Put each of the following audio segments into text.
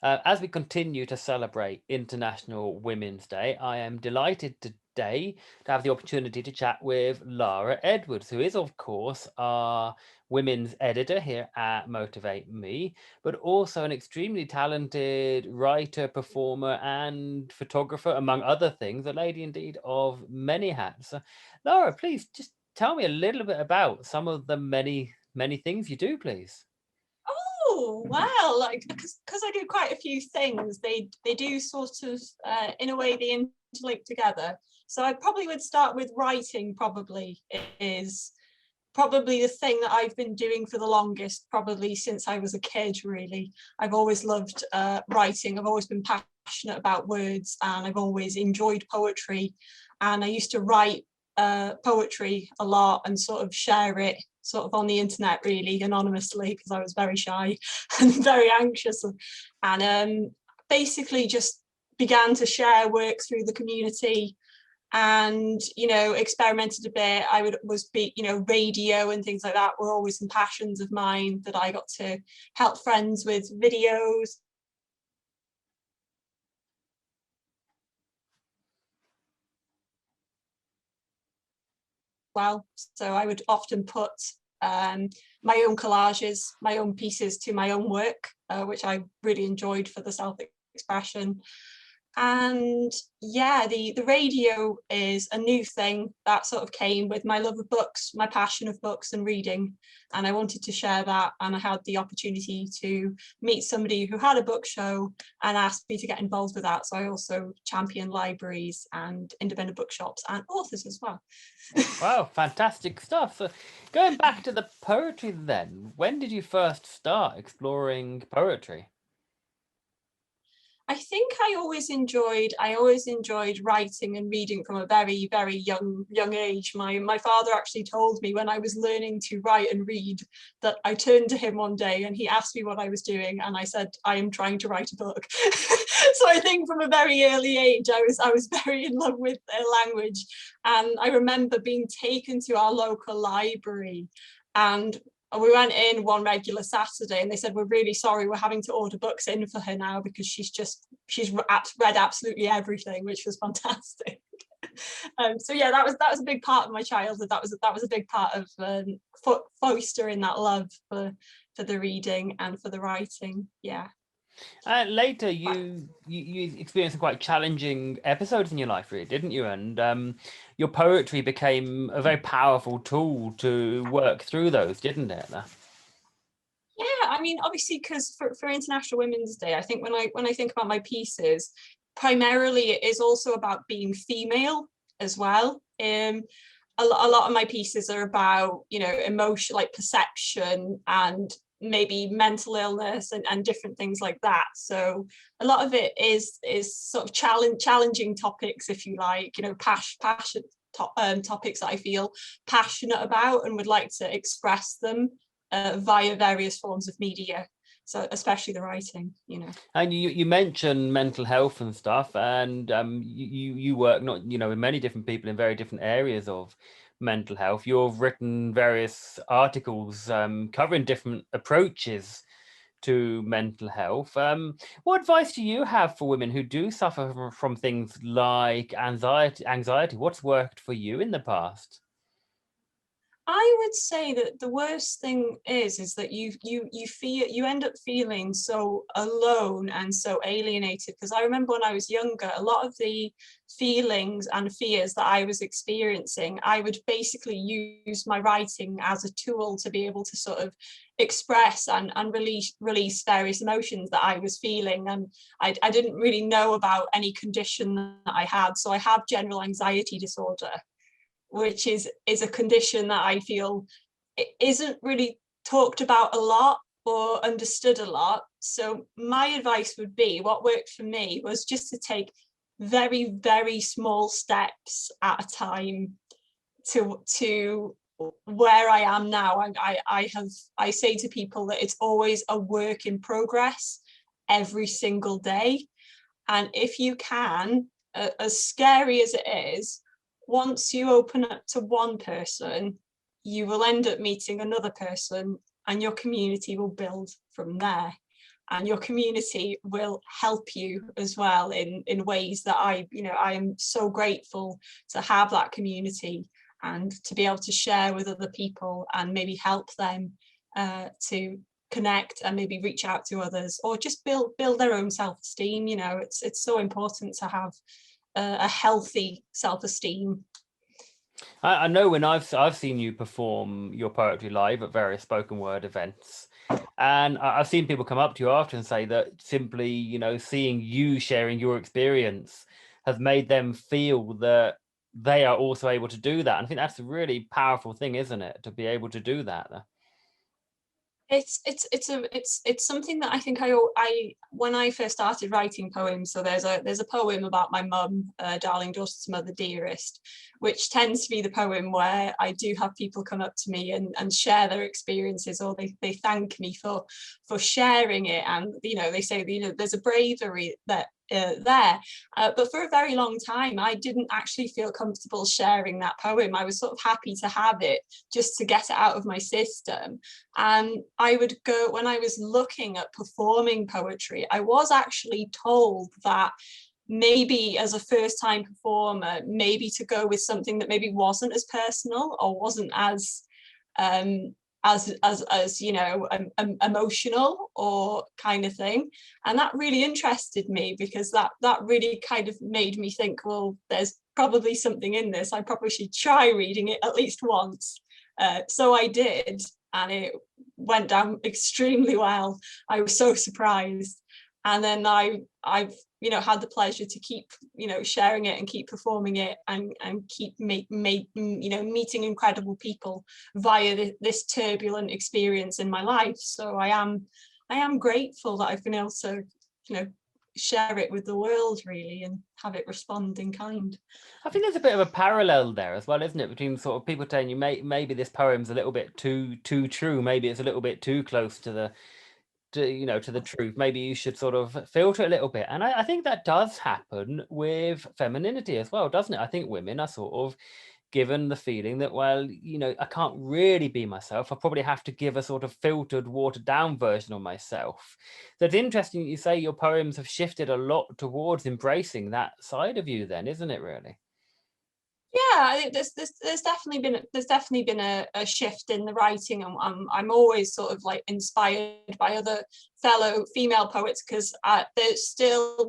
As we continue to celebrate International Women's Day, I am delighted today to have the opportunity to chat with Lara Edwards, who is, of course, our women's editor here at Motivate Me, but also an extremely talented writer, performer, and photographer, among other things, a lady indeed of many hats. Lara, please just tell me a little bit about some of the many things you do, please. Oh, well, like because I do quite a few things, they do sort of in a way they interlink together. So I probably would start with writing. Probably is probably the thing that I've been doing for the longest, probably since I was a kid. Really, I've always loved writing. I've always been passionate about words, and I've always enjoyed poetry. And I used to write poetry a lot and sort of share it sort of on the internet, really anonymously, because I was very shy and very anxious, and basically just began to share work through the community, and experimented a bit. Radio and things like that were always some passions of mine that I got to help friends with videos. Well, so I would often put my own collages, my own pieces to my own work, which I really enjoyed for the self-expression. And yeah, the radio is a new thing that sort of came with my love of books, my passion of books and reading, and I wanted to share that. And I had the opportunity to meet somebody who had a book show and asked me to get involved with that. So I also champion libraries and independent bookshops and authors as well. Wow, fantastic stuff. So going back to the poetry then, when did you first start exploring poetry? I think I always enjoyed writing and reading from a very, very young age. My father actually told me when I was learning to write and read that I turned to him one day and he asked me what I was doing, and I said, I am trying to write a book. So I think from a very early age I was very in love with language. And I remember being taken to our local library, and we went in one regular Saturday and they said, we're really sorry, we're having to order books in for her now because she's read absolutely everything, which was fantastic. So yeah, that was a big part of my childhood. That was a big part of fostering that love for the reading and for the writing. Yeah. Later, you experienced some quite challenging episodes in your life, really, didn't you? And your poetry became a very powerful tool to work through those, didn't it? Yeah, I mean, obviously, because for International Women's Day, I think when I think about my pieces, primarily it is also about being female as well. A lot of my pieces are about emotion, like perception, and maybe mental illness and different things like that. So a lot of it is sort of challenging topics, if you like, passion topics that I feel passionate about and would like to express them via various forms of media. So especially the writing. And you mentioned mental health and stuff, and you work not with many different people in very different areas of mental health. You've written various articles covering different approaches to mental health. What advice do you have for women who do suffer from things like anxiety? What's worked for you in the past? I would say that the worst thing is that you end up feeling so alone and so alienated. Because I remember when I was younger, a lot of the feelings and fears that I was experiencing, I would basically use my writing as a tool to be able to sort of express and release various emotions that I was feeling. And I didn't really know about any condition that I had. So I have general anxiety disorder, which is a condition that I feel isn't really talked about a lot or understood a lot. So my advice would be, what worked for me was just to take very, very small steps at a time to where I am now. I say to people that it's always a work in progress every single day. And if you can, as scary as it is, once you open up to one person, you will end up meeting another person and your community will build from there. and your community will help you as well in ways that I am so grateful to have that community and to be able to share with other people and maybe help them to connect and maybe reach out to others, or just build their own self-esteem. It's so important to have a healthy self-esteem. I know when I've seen you perform your poetry live at various spoken word events, and I've seen people come up to you after and say that simply, seeing you sharing your experience has made them feel that they are also able to do that. And I think that's a really powerful thing, isn't it, to be able to do that? It's something that I think I when I first started writing poems. So there's a poem about my mum, darling daughter's mother, dearest, which tends to be the poem where I do have people come up to me and share their experiences, or they thank me for sharing it, and they say there's a bravery that there. But for a very long time, I didn't actually feel comfortable sharing that poem. I was sort of happy to have it just to get it out of my system. And I would go, when I was looking at performing poetry, I was actually told that maybe as a first time performer, maybe to go with something that maybe wasn't as personal or wasn't as emotional or kind of thing. And that really interested me, because that really kind of made me think, well, there's probably something in this. I probably should try reading it at least once. So I did, and it went down extremely well. I was so surprised. And then I've had the pleasure to keep sharing it and keep performing it and keep meeting incredible people via this turbulent experience in my life. So I am grateful that I've been able to share it with the world, really, and have it respond in kind. I think there's a bit of a parallel there as well, isn't it, between sort of people telling you maybe this poem's a little bit too true, maybe it's a little bit too close to the truth, maybe you should sort of filter it a little bit. And I think that does happen with femininity as well, doesn't it? I think women are sort of given the feeling that, well, I can't really be myself. I probably have to give a sort of filtered, watered down version of myself. So it's interesting that you say your poems have shifted a lot towards embracing that side of you then, isn't it, really? Yeah, I think there's definitely been a shift in the writing, and I'm always sort of like inspired by other fellow female poets, because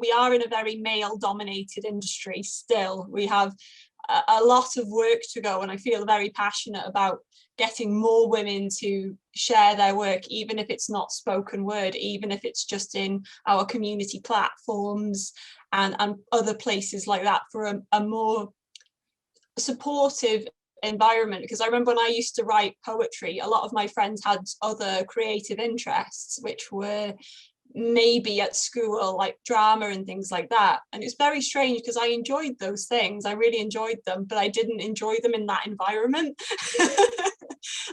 we are in a very male dominated industry. Still, we have a lot of work to go, and I feel very passionate about getting more women to share their work, even if it's not spoken word, even if it's just in our community platforms and other places like that, for a more supportive environment. Because I remember when I used to write poetry, a lot of my friends had other creative interests, which were maybe at school, like drama and things like that. And it's very strange, because I enjoyed those things, I really enjoyed them, but I didn't enjoy them in that environment.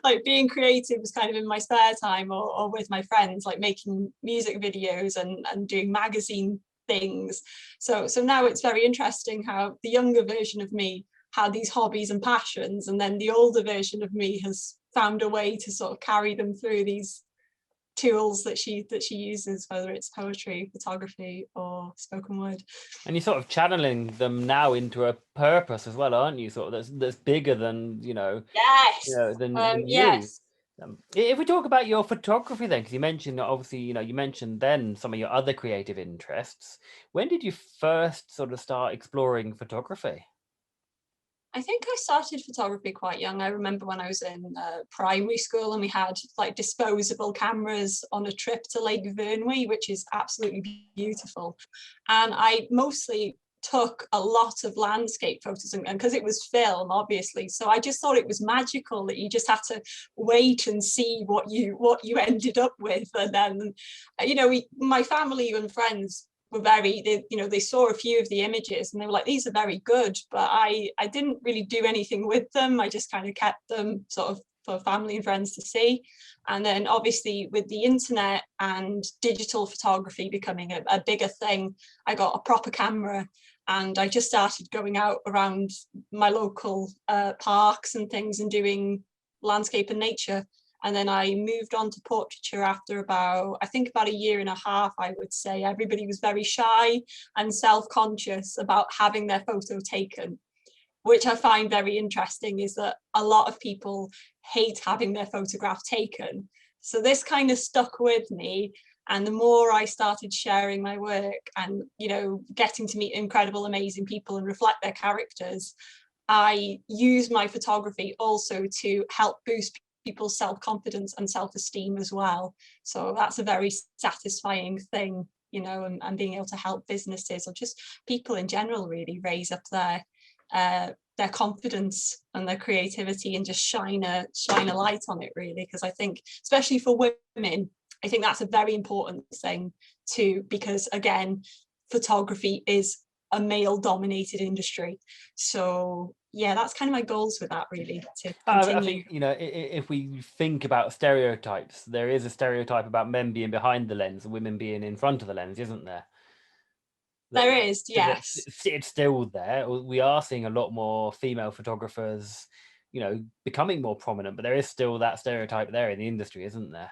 Like being creative was kind of in my spare time, or with my friends, like making music videos and doing magazine things. So now it's very interesting how the younger version of me had these hobbies and passions, and then the older version of me has found a way to sort of carry them through these tools that she uses, whether it's poetry, photography, or spoken word. And you're sort of channeling them now into a purpose as well, aren't you? Sort of that's bigger than Yes. than you. Yes. If we talk about your photography then, because you mentioned obviously, you mentioned then some of your other creative interests. When did you first sort of start exploring photography? I think I started photography quite young. I remember when I was in primary school, and we had like disposable cameras on a trip to Lake Vyrnwy, which is absolutely beautiful. And I mostly took a lot of landscape photos, and because it was film, obviously, so I just thought it was magical that you just had to wait and see what you ended up with. And then my family and friends were they saw a few of the images, and they were like, these are very good, but I didn't really do anything with them. I just kind of kept them sort of for family and friends to see. And then obviously with the internet and digital photography becoming a bigger thing, I got a proper camera, and I just started going out around my local parks and things and doing landscape and nature. And then I moved on to portraiture after about, I think about a year and a half, I would say. Everybody was very shy and self-conscious about having their photo taken, which I find very interesting, is that a lot of people hate having their photograph taken. So this kind of stuck with me. And the more I started sharing my work and, you know, getting to meet incredible, amazing people and reflect their characters, I use my photography also to help boost people's self-confidence and self-esteem as well. So that's a very satisfying thing, you know, and being able to help businesses or just people in general really raise up their confidence and their creativity and just shine a light on it, really. Because I think, especially for women, I think that's a very important thing too, because again, photography is a male dominated industry. So yeah, that's kind of my goals with that, really, to continue. I think, you know, if we think about stereotypes, there is a stereotype about men being behind the lens and women being in front of the lens, isn't there? There is, yes. It's still there. We are seeing a lot more female photographers, you know, becoming more prominent, but there is still that stereotype there in the industry, isn't there?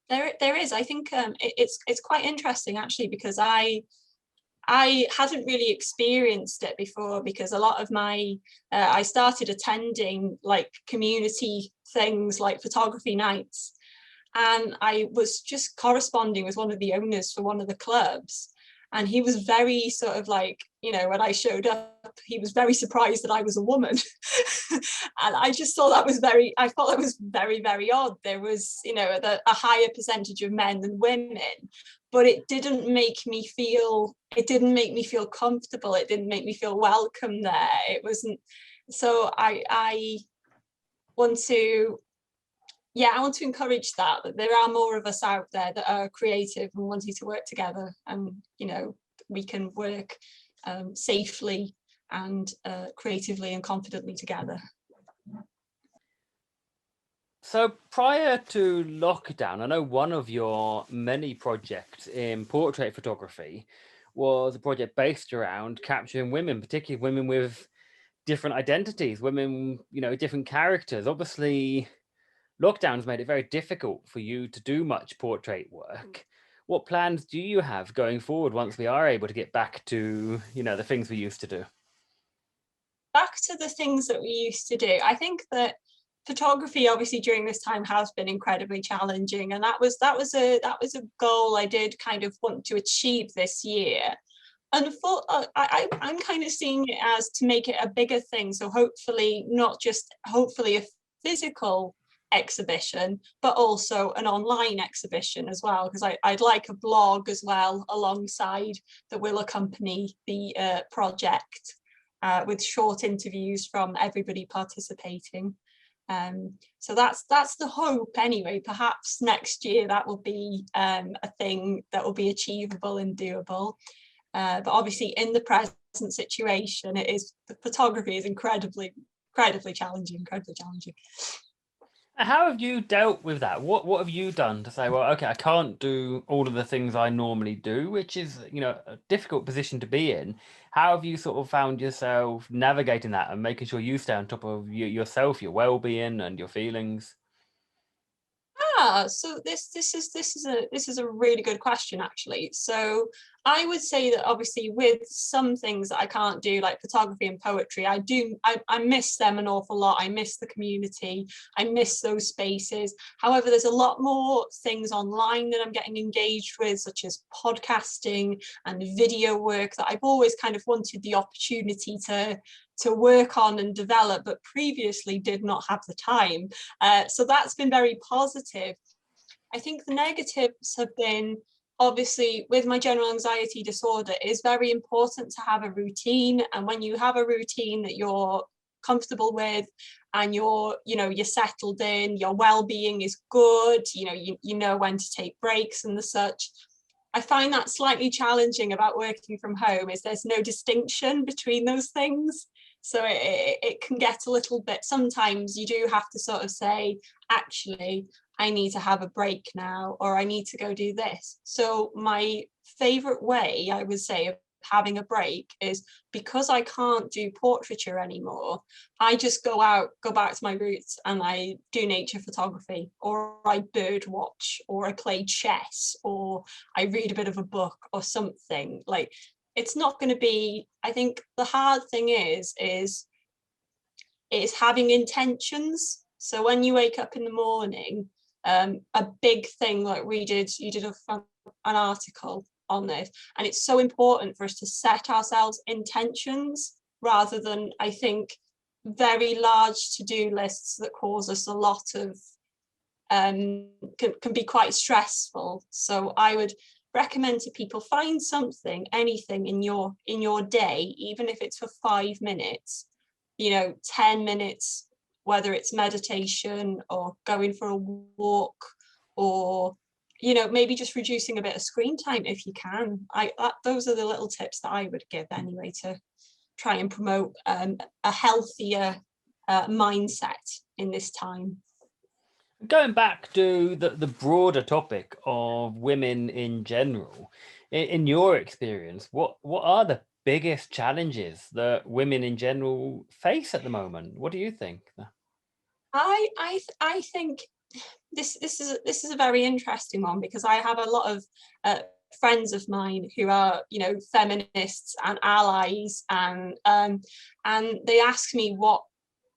There is. I think it's quite interesting actually, because I hadn't really experienced it before, because a lot of my I started attending like community things like photography nights, and I was just corresponding with one of the owners for one of the clubs, and he was very sort of like, you know, when I showed up, he was very surprised that I was a woman. And I just thought that was I thought that was very, very odd. There was, you know, a higher percentage of men than women, but it didn't make me feel comfortable. It didn't make me feel welcome there. It wasn't. So I want to, yeah, I want to encourage that there are more of us out there that are creative and wanting to work together, and, you know, we can work safely and creatively and confidently together. So prior to lockdown, I know one of your many projects in portrait photography was a project based around capturing women, particularly women with different identities, women, you know, different characters. Obviously, lockdown's made it very difficult for you to do much portrait work. What plans do you have going forward once we are able to get back to, you know, the things we used to do? Back to the things that we used to do, I think that photography obviously during this time has been incredibly challenging, and that was a goal I did kind of want to achieve this year. And I'm kind of seeing it as to make it a bigger thing, so hopefully not just hopefully a physical exhibition, but also an online exhibition as well, because I'd like a blog as well alongside that will accompany the project, with short interviews from everybody participating. So that's the hope anyway. Perhaps next year that will be a thing that will be achievable and doable. But obviously in the present situation, the photography is incredibly challenging. How have you dealt with that? What have you done to say, well, okay, I can't do all of the things I normally do, which is, you know, a difficult position to be in. How have you sort of found yourself navigating that and making sure you stay on top of yourself, your well-being and your feelings? So this is a really good question actually. So I would say that obviously with some things that I can't do, like photography and poetry, I miss them an awful lot. I miss the community. I miss those spaces. However, there's a lot more things online that I'm getting engaged with, such as podcasting and video work, that I've always kind of wanted the opportunity to work on and develop, but previously did not have the time. So that's been very positive. I think the negatives have been, obviously with my general anxiety disorder, it is very important to have a routine. And when you have a routine that you're comfortable with and you're settled in, your well-being is good, you know when to take breaks and the such. I find that slightly challenging about working from home, is there's no distinction between those things. So it can get a little bit, sometimes you do have to sort of say, actually, I need to have a break now, or I need to go do this. So my favorite way, I would say, of having a break is because I can't do portraiture anymore. I just go back to my roots, and I do nature photography, or I bird watch, or I play chess, or I read a bit of a book or something. Like, it's not going to be, I think the hard thing is having intentions. So when you wake up in the morning, a big thing, like you did an article on this, and it's so important for us to set ourselves intentions rather than, I think, very large to-do lists that cause us a lot of can be quite stressful. So I would recommend to people, find something, anything in your day, even if it's for 5 minutes, 10 minutes, whether it's meditation or going for a walk, or maybe just reducing a bit of screen time if you can. Those are the little tips that I would give anyway, to try and promote a healthier mindset in this time. Going back to the broader topic of women in general, in your experience, what are the biggest challenges that women in general face at the moment? What do you think? I think this is a very interesting one, because I have a lot of friends of mine who are feminists and allies, and they ask me what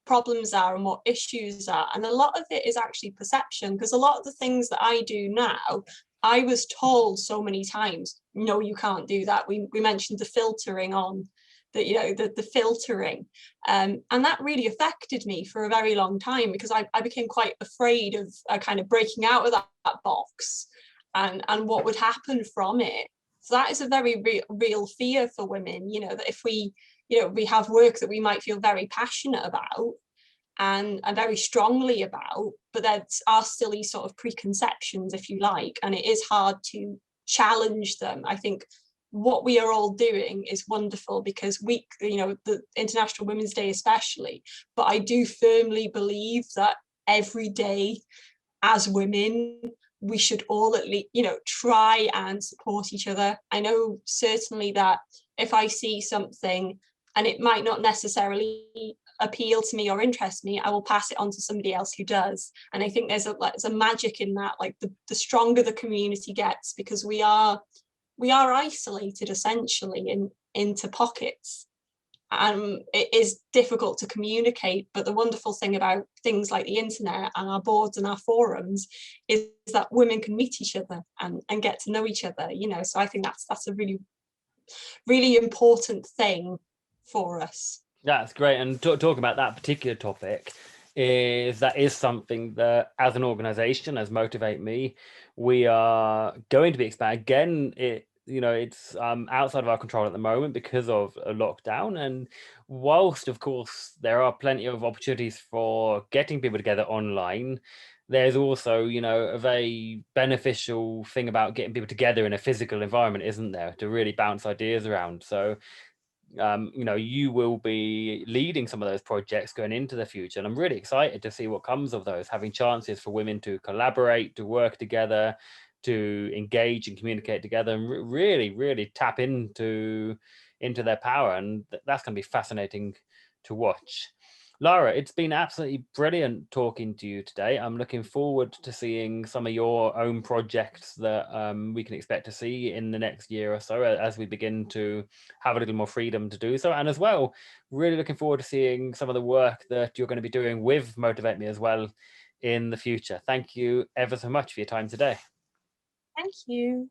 problems are and what issues are, and a lot of it is actually perception, because a lot of the things that I do now, I was told so many times, no, you can't do that. We mentioned the filtering on the filtering, and that really affected me for a very long time, because I became quite afraid of kind of breaking out of that box, and what would happen from it. So that is a very real fear for women, that if we we have work that we might feel very passionate about and very strongly about, but there are still these sort of preconceptions, if you like, and it is hard to challenge them. I think what we are all doing is wonderful, because the International Women's Day especially, but I do firmly believe that every day as women, we should all at least try and support each other. I know certainly that if I see something and it might not necessarily appeal to me or interest me, I will pass it on to somebody else who does. And I think there's a magic in that, like the stronger the community gets, because we are isolated essentially into pockets. It is difficult to communicate, but the wonderful thing about things like the internet and our boards and our forums is that women can meet each other and get to know each other, so I think that's a really, really important thing for us. That's great. And talking about that particular topic, that is something that, as an organization, as Motivate Me, we are going to be expanding. Again, it's outside of our control at the moment because of a lockdown. And whilst, of course, there are plenty of opportunities for getting people together online, there's also, a very beneficial thing about getting people together in a physical environment, isn't there, to really bounce ideas around. So you will be leading some of those projects going into the future, and I'm really excited to see what comes of those, having chances for women to collaborate, to work together, to engage and communicate together, and really tap into their power. And that's going to be fascinating to watch. Lara, it's been absolutely brilliant talking to you today. I'm looking forward to seeing some of your own projects that we can expect to see in the next year or so, as we begin to have a little more freedom to do so. And as well, really looking forward to seeing some of the work that you're going to be doing with Motivate Me as well in the future. Thank you ever so much for your time today. Thank you.